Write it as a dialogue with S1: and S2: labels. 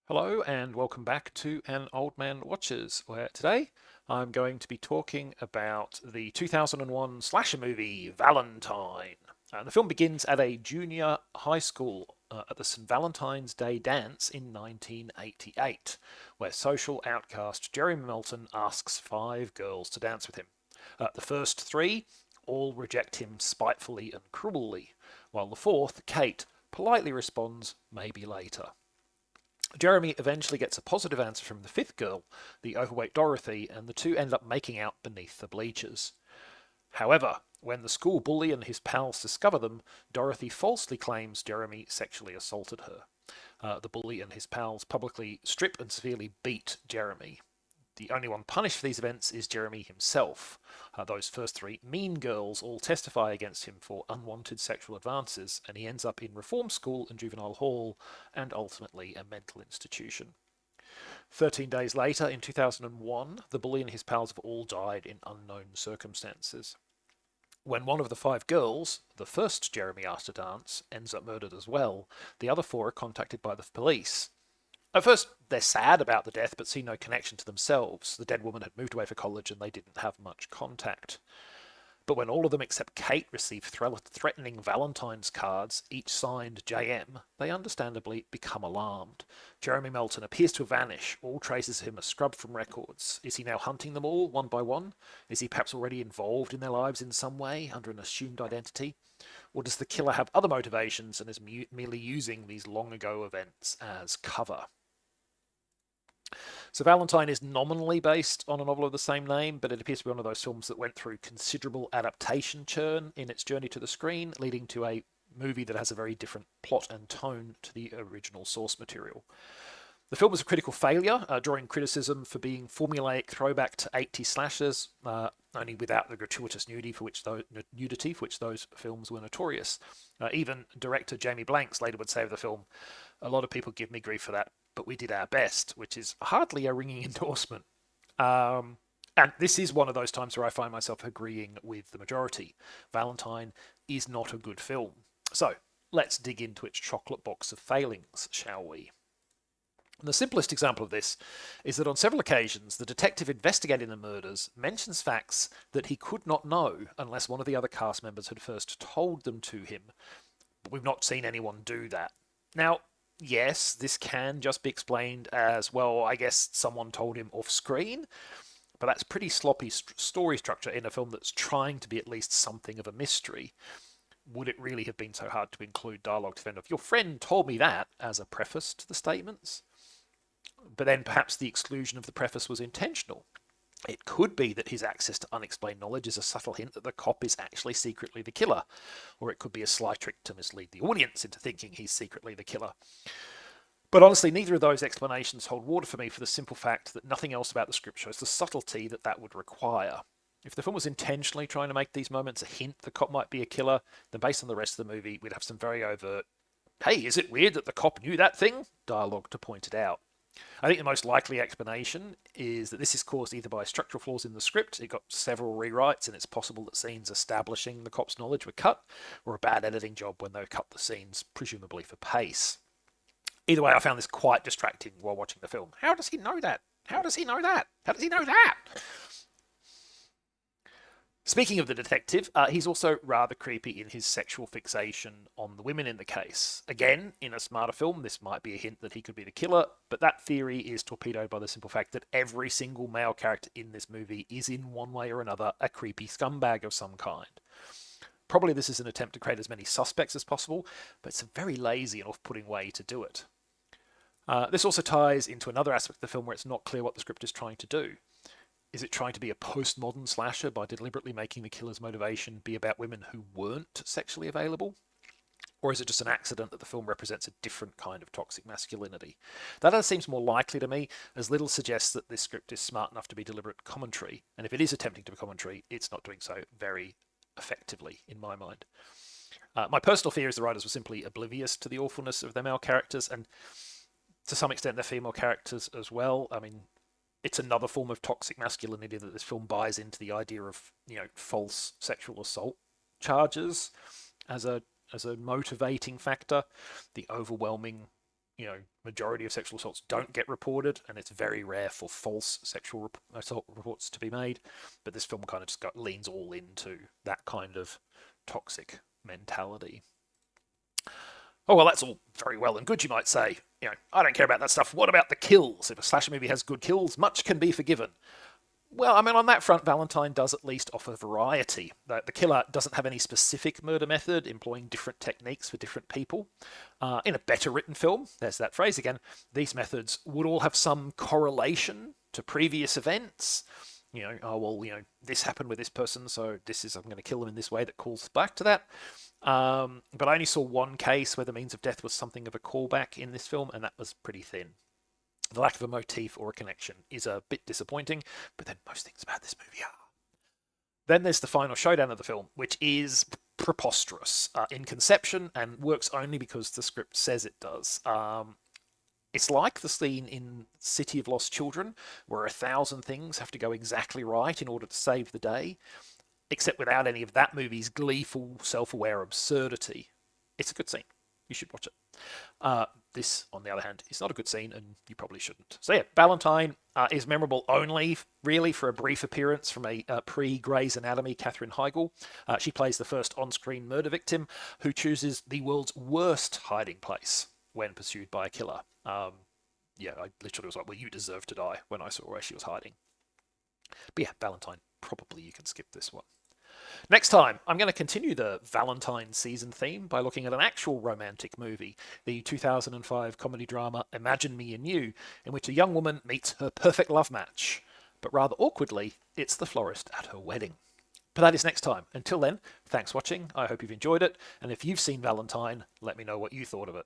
S1: Hello and welcome back to An Old Man Watches, where today I'm going to be talking about the 2001 slasher movie Valentine. The film begins at a junior high school at the St. Valentine's Day dance in 1988, where social outcast Jeremy Melton asks five girls to dance with him. The first three all reject him spitefully and cruelly, while the fourth, Kate, politely responds, maybe later. Jeremy eventually gets a positive answer from the fifth girl, the overweight Dorothy, and the two end up making out beneath the bleachers. However, when the school bully and his pals discover them, Dorothy falsely claims Jeremy sexually assaulted her. The bully and his pals publicly strip and severely beat Jeremy. The only one punished for these events is Jeremy himself. Those first three mean girls all testify against him for unwanted sexual advances, and he ends up in reform school and juvenile hall, and ultimately a mental institution. 13 days later, in 2001, the bully and his pals have all died in unknown circumstances. When one of the five girls, the first Jeremy asked to dance, ends up murdered as well, the other four are contacted by the police. At first, they're sad about the death, but see no connection to themselves. The dead woman had moved away for college and they didn't have much contact. But when all of them except Kate receive threatening Valentine's cards, each signed JM, they understandably become alarmed. Jeremy Melton appears to vanish. All traces of him are scrubbed from records. Is he now hunting them all, one by one? Is he perhaps already involved in their lives in some way, under an assumed identity? Or does the killer have other motivations and is merely using these long ago events as cover? So Valentine is nominally based on a novel of the same name, but it appears to be one of those films that went through considerable adaptation churn in its journey to the screen, leading to a movie that has a very different plot and tone to the original source material. The film was a critical failure, drawing criticism for being formulaic throwback to 80s slashers, only without the gratuitous nudity for which those films were notorious. Even director Jamie Blanks later would say of the film, "A lot of people give me grief for that, but we did our best," which is hardly a ringing endorsement. And this is one of those times where I find myself agreeing with the majority. Valentine is not a good film. So let's dig into its chocolate box of failings, shall we? And the simplest example of this is that on several occasions, the detective investigating the murders mentions facts that he could not know unless one of the other cast members had first told them to him. But we've not seen anyone do that. Now, yes, this can just be explained as, well, I guess someone told him off screen, but that's pretty sloppy story structure in a film that's trying to be at least something of a mystery. Would it really have been so hard to include dialogue to the end of, "Your friend told me that," as a preface to the statements? But then perhaps the exclusion of the preface was intentional. It could be that his access to unexplained knowledge is a subtle hint that the cop is actually secretly the killer, or it could be a sly trick to mislead the audience into thinking he's secretly the killer. But honestly, neither of those explanations hold water for me for the simple fact that nothing else about the script shows the subtlety that that would require. If the film was intentionally trying to make these moments a hint the cop might be a killer, then based on the rest of the movie, we'd have some very overt, "Hey, is it weird that the cop knew that thing?" dialogue to point it out. I think the most likely explanation is that this is caused either by structural flaws in the script, it got several rewrites, and it's possible that scenes establishing the cop's knowledge were cut, or a bad editing job when they cut the scenes, presumably for pace. Either way, I found this quite distracting while watching the film. How does he know that? How does he know that? How does he know that? Speaking of the detective, he's also rather creepy in his sexual fixation on the women in the case. Again, in a smarter film, this might be a hint that he could be the killer, but that theory is torpedoed by the simple fact that every single male character in this movie is in one way or another a creepy scumbag of some kind. Probably this is an attempt to create as many suspects as possible, but it's a very lazy and off-putting way to do it. This also ties into another aspect of the film where it's not clear what the script is trying to do. Is it trying to be a postmodern slasher by deliberately making the killer's motivation be about women who weren't sexually available? Or is it just an accident that the film represents a different kind of toxic masculinity? That seems more likely to me, as little suggests that this script is smart enough to be deliberate commentary. And if it is attempting to be commentary, it's not doing so very effectively, in my mind. My personal fear is the writers were simply oblivious to the awfulness of their male characters, and to some extent their female characters as well. I mean, it's another form of toxic masculinity that this film buys into the idea of, false sexual assault charges as a motivating factor, the overwhelming majority of sexual assaults don't get reported, and it's very rare for false sexual assault reports to be made. But this film kind of just leans all into that kind of toxic mentality. Oh, well, that's all very well and good, you might say. I don't care about that stuff. What about the kills? If a slasher movie has good kills, much can be forgiven. Well, I mean, on that front, Valentine does at least offer variety. The killer doesn't have any specific murder method, employing different techniques for different people. In a better written film, there's that phrase again, these methods would all have some correlation to previous events. This happened with this person, so I'm going to kill them in this way that calls back to that. But I only saw one case where the means of death was something of a callback in this film, and that was pretty thin. The lack of a motif or a connection is a bit disappointing, but then most things about this movie are. Then there's the final showdown of the film, which is preposterous in conception and works only because the script says it does. It's like the scene in City of Lost Children, where 1,000 things have to go exactly right in order to save the day, except without any of that movie's gleeful, self-aware absurdity. It's a good scene. You should watch it. This, on the other hand, is not a good scene, and you probably shouldn't. So yeah, Valentine is memorable only, really, for a brief appearance from a pre-Grey's Anatomy Katherine Heigl. She plays the first on-screen murder victim who chooses the world's worst hiding place when pursued by a killer. I literally was like, well, you deserve to die when I saw where she was hiding. But yeah, Valentine, probably you can skip this one. Next time, I'm going to continue the Valentine season theme by looking at an actual romantic movie, the 2005 comedy drama Imagine Me and You, in which a young woman meets her perfect love match. But rather awkwardly, it's the florist at her wedding. But that is next time. Until then, thanks for watching. I hope you've enjoyed it. And if you've seen Valentine, let me know what you thought of it.